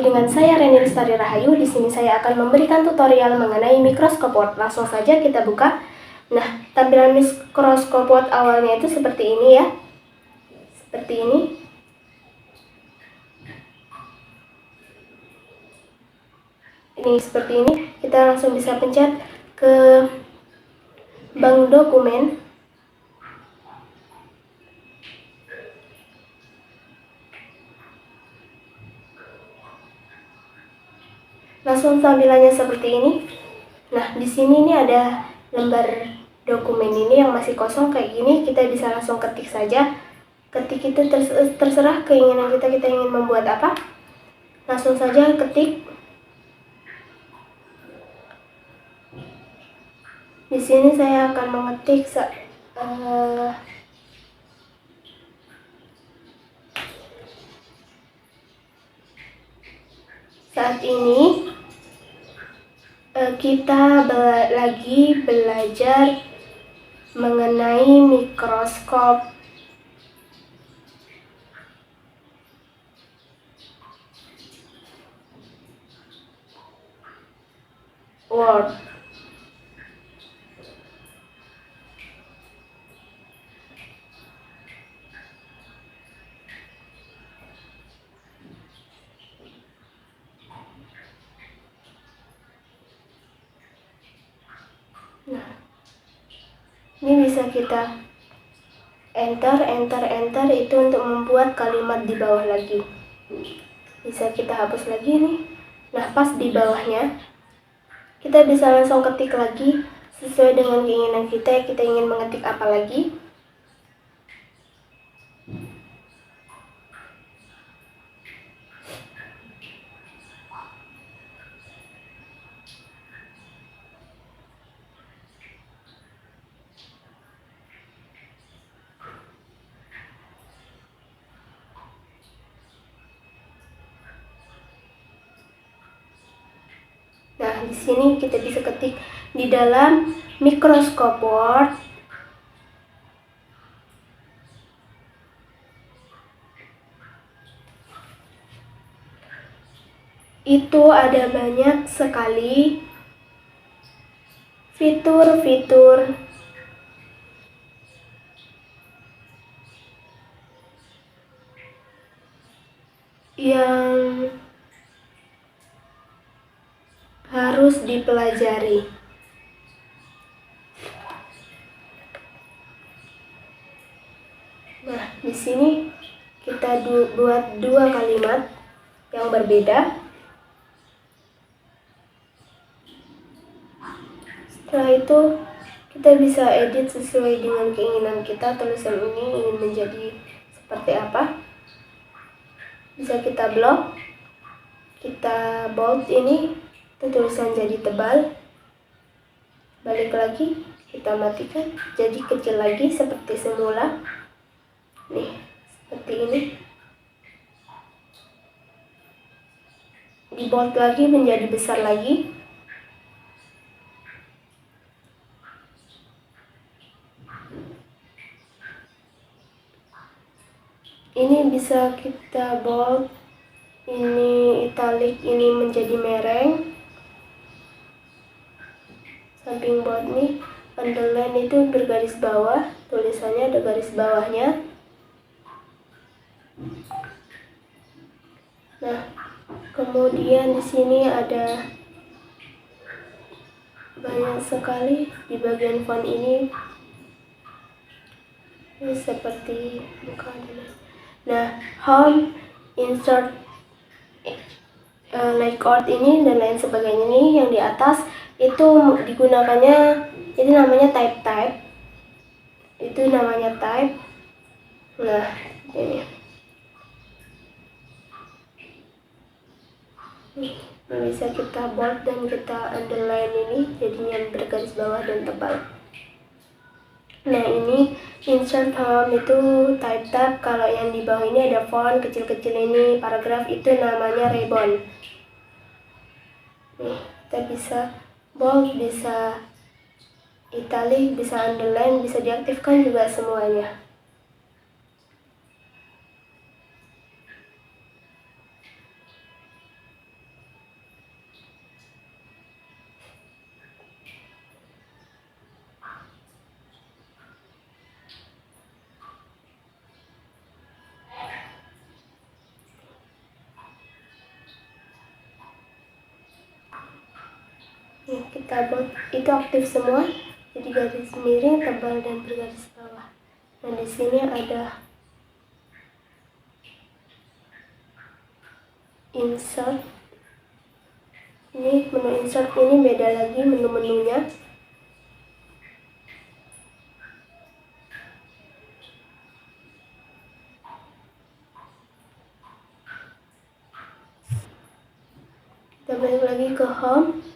dengan saya Reni Lestari Rahayu. Di sini saya akan memberikan tutorial mengenai mikroskop Word. Langsung saja kita buka. Nah, tampilan mikroskop Word awalnya itu seperti ini ya. Seperti ini. Ini seperti ini. Kita langsung bisa pencet ke bank dokumen. Langsung tampilannya seperti ini. Nah, di sini ini ada lembar dokumen ini yang masih kosong kayak gini. Kita bisa langsung ketik saja. Ketik itu terserah keinginan kita ingin membuat apa. Langsung saja ketik. Di sini saya akan mengetik saat ini kita lagi belajar mengenai mikroskop Word. Nah, ini bisa kita enter itu untuk membuat kalimat di bawah lagi. Bisa kita hapus lagi nih. Nah, pas di bawahnya kita bisa langsung ketik lagi sesuai dengan keinginan kita ingin mengetik apa lagi. Nah, di sini kita bisa ketik di dalam mikroskop Word itu ada banyak sekali fitur-fitur yang harus dipelajari. Nah, di sini kita buat dua kalimat yang berbeda. Setelah itu kita bisa edit sesuai dengan keinginan kita. Tulisan ini ingin menjadi seperti apa. Bisa kita blok, kita bold ini, tulisan jadi tebal. Balik lagi, kita matikan, jadi kecil lagi seperti semula. Nih, seperti ini. Di bold lagi menjadi besar lagi. Ini bisa kita bold, ini italic, ini menjadi mereng. Samping bold nih, underline itu bergaris bawah, tulisannya ada garis bawahnya. Nah, kemudian di sini ada banyak sekali di bagian font ini seperti muka dan nah, home, insert, layout ini dan lain sebagainya nih yang di atas itu digunakannya, itu namanya type. Itu namanya type. Nah, ini bisa kita bold dan kita underline ini jadinya bergaris bawah dan tebal. Nah, ini insert home itu type tab. Kalau yang di bawah ini ada font kecil-kecil ini, paragraf itu namanya ribbon. Nih, kita bisa bold, bisa italic, bisa underline, bisa diaktifkan juga semuanya. kita buat itu aktif semua, jadi garis miring, tebal, dan bergaris bawah. Nah, di sini ada insert. Ini menu insert, ini beda lagi menu-menunya. Kita balik lagi ke home.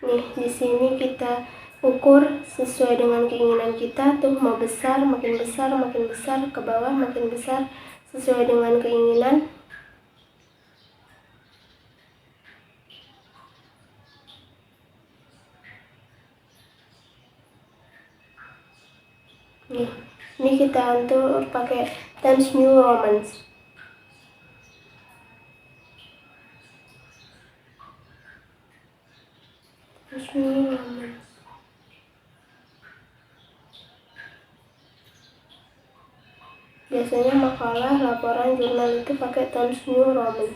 Nih, di sini kita ukur sesuai dengan keinginan kita tuh, mau besar, makin besar, ke bawah makin besar sesuai dengan keinginan. Nih, ini kita atur pakai Times New Roman. Biasanya makalah, laporan, jurnal itu pakai Times New Roman.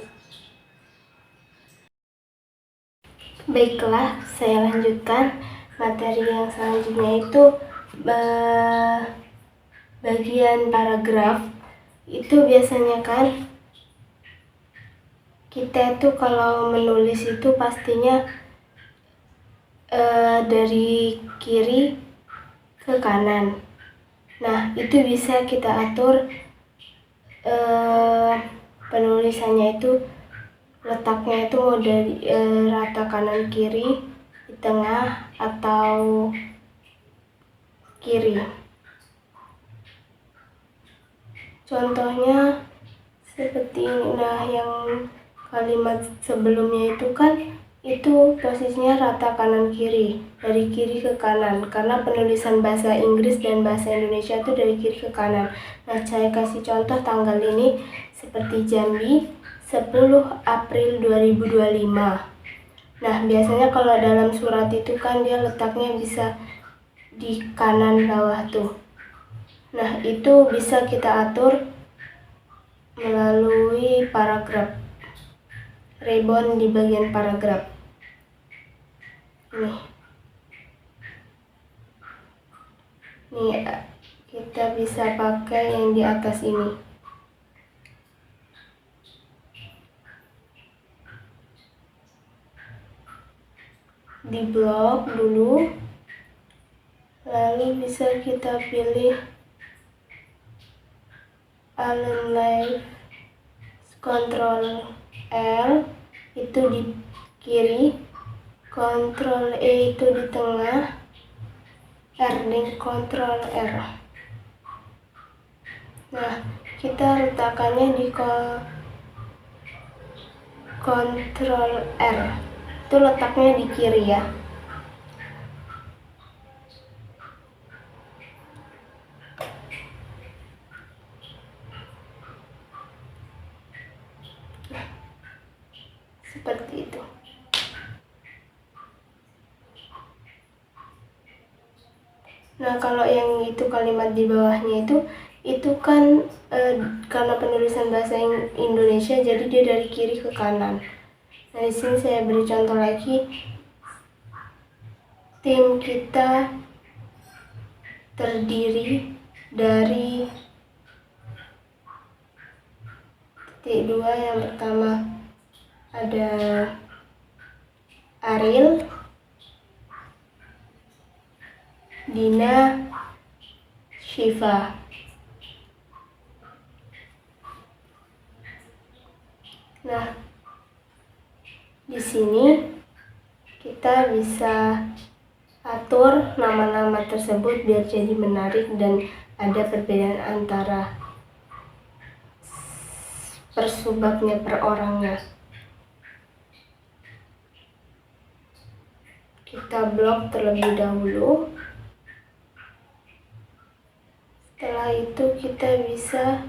Baiklah, saya lanjutkan materi yang selanjutnya, itu bagian paragraf. Itu biasanya kan kita itu kalau menulis itu pastinya dari kiri ke kanan. Nah, itu bisa kita atur penulisannya itu letaknya itu mau dari rata kanan kiri, di tengah, atau kiri. Contohnya seperti ini. Nah, yang kalimat sebelumnya itu kan itu posisinya rata kanan kiri, dari kiri ke kanan, karena penulisan bahasa Inggris dan bahasa Indonesia itu dari kiri ke kanan. Nah, saya kasih contoh tanggal ini seperti Jambi 10 April 2025. Nah, biasanya kalau dalam surat itu kan dia letaknya bisa di kanan bawah tuh. Nah, itu bisa kita atur melalui paragraf, ribbon di bagian paragraf. Nih, kita bisa pakai yang di atas ini. Di blok dulu, lalu bisa kita pilih align, Ctrl L itu di kiri, Ctrl E itu di tengah, R dan Ctrl R. Nah, kita letakkannya di Ctrl R, itu letaknya di kiri ya. Seperti itu. Nah, kalau yang itu kalimat di bawahnya itu kan karena penulisan bahasa Indonesia, jadi dia dari kiri ke kanan. Nah, di sini saya beri contoh lagi. Tim kita terdiri dari titik dua. Yang pertama ada Ariel, Dina, Shiva. Nah, di sini kita bisa atur nama-nama tersebut biar jadi menarik dan ada perbedaan antara per subbabnya, per orangnya. Kita blok terlebih dahulu. Setelah itu kita bisa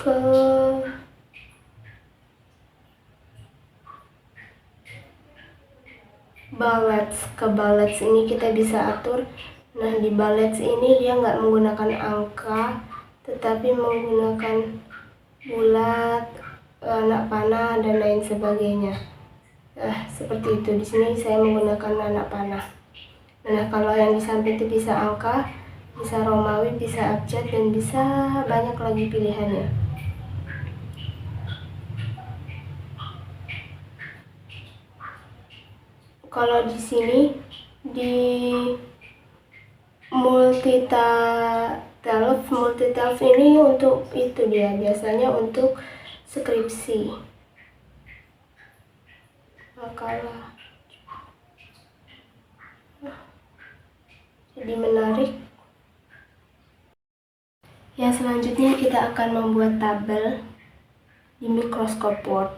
ke bullets ini kita bisa atur. Nah, di bullets ini dia nggak menggunakan angka, tetapi menggunakan bulat, anak panah, dan lain sebagainya. Nah, seperti itu. Di sini saya menggunakan anak panah. Nah, kalau yang di samping itu bisa angka, bisa Romawi, bisa abjad, dan bisa banyak lagi pilihannya. Kalau di sini di multitask ini untuk itu dia biasanya untuk skripsi, makalah. Jadi menarik. Ya, selanjutnya kita akan membuat tabel di Microsoft Word.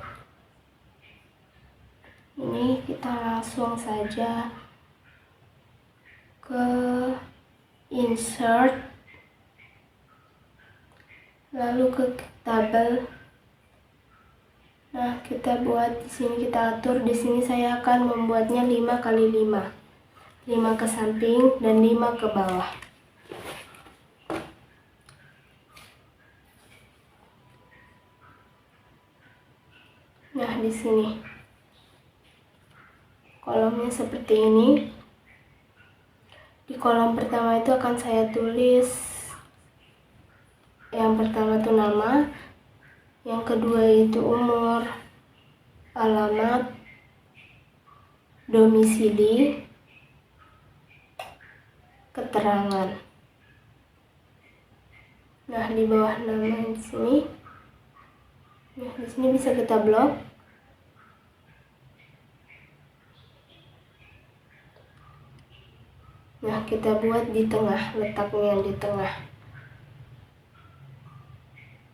Ini kita langsung saja ke insert, lalu ke tabel. Nah, kita buat di sini, kita atur. Di sini saya akan membuatnya 5 kali 5. 5 ke samping dan 5 ke bawah. Nah, di sini kolomnya seperti ini. Di kolom pertama itu akan saya tulis yang pertama itu nama, yang kedua itu umur, alamat, domisili, keterangan. Nah, di bawah nama di sini. Nah, di sini bisa kita blok. Nah, kita buat di tengah, letaknya di tengah.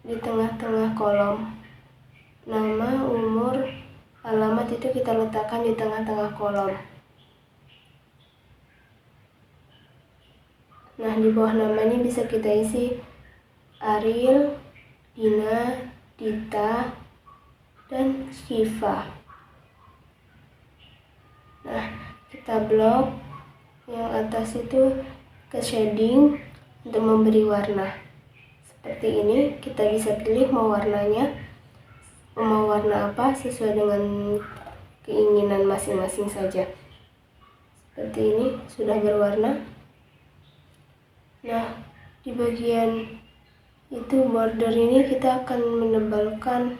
Di tengah-tengah kolom. Nama, umur, alamat itu kita letakkan di tengah-tengah kolom. Nah, di bawah nama ini bisa kita isi Ariel, Dina, Dita, dan Syifa. Nah, kita blok. Yang atas itu ke shading untuk memberi warna. Seperti ini, kita bisa pilih mau warnanya, mau warna apa sesuai dengan keinginan masing-masing saja. Seperti ini, sudah berwarna. Nah, di bagian itu border ini kita akan menebalkan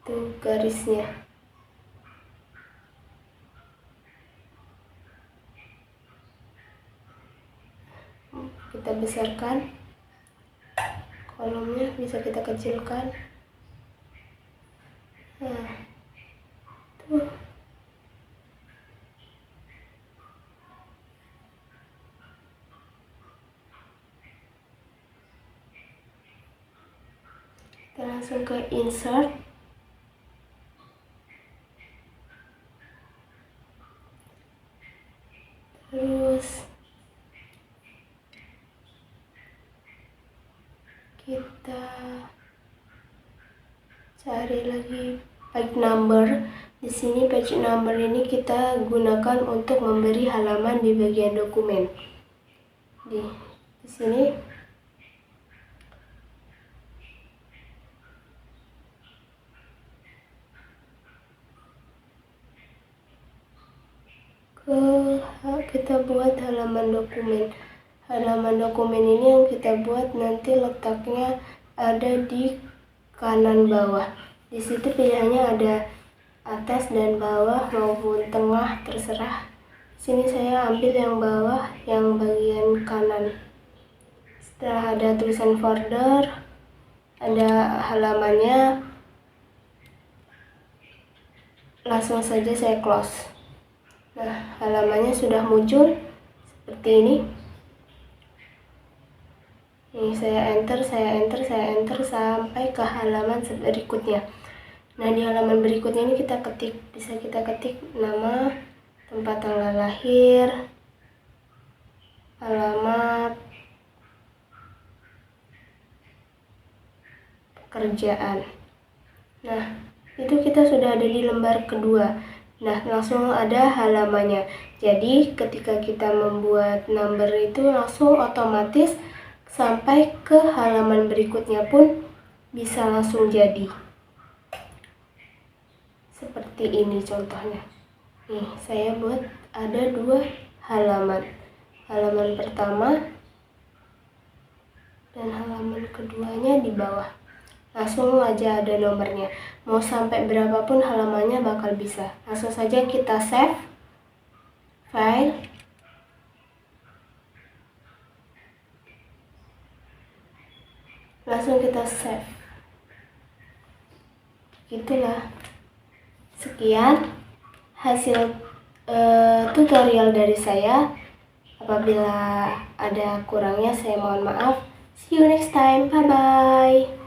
tuh garisnya. Kita besarkan kolomnya, bisa kita kecilkan. Nah, tuh. Kita langsung ke insert. Terus kita cari lagi page number. Di sini page number ini kita gunakan untuk memberi halaman di bagian dokumen. Di sini kita buat halaman dokumen. Halaman dokumen ini yang kita buat nanti letaknya ada di kanan bawah. Di situ pilihannya ada atas dan bawah maupun tengah, terserah. Sini saya ambil yang bawah, yang bagian kanan. Setelah ada tulisan folder, ada halamannya, langsung saja saya close. Nah, halamannya sudah muncul seperti ini. Ini saya enter sampai ke halaman berikutnya. Nah, di halaman berikutnya ini kita ketik, bisa kita ketik nama, tempat tanggal lahir, alamat, pekerjaan. Nah, itu kita sudah ada di lembar kedua. Nah, langsung ada halamannya. Jadi, ketika kita membuat number itu langsung otomatis sampai ke halaman berikutnya pun bisa langsung jadi. Seperti ini contohnya. Nih, saya buat ada 2 halaman. Halaman pertama dan halaman keduanya di bawah. Langsung aja ada nomornya. Mau sampai berapapun halamannya bakal bisa. Langsung saja kita save file. Langsung kita save. Itulah. Sekian hasil tutorial dari saya. Apabila ada kurangnya saya mohon maaf. See you next time. Bye bye.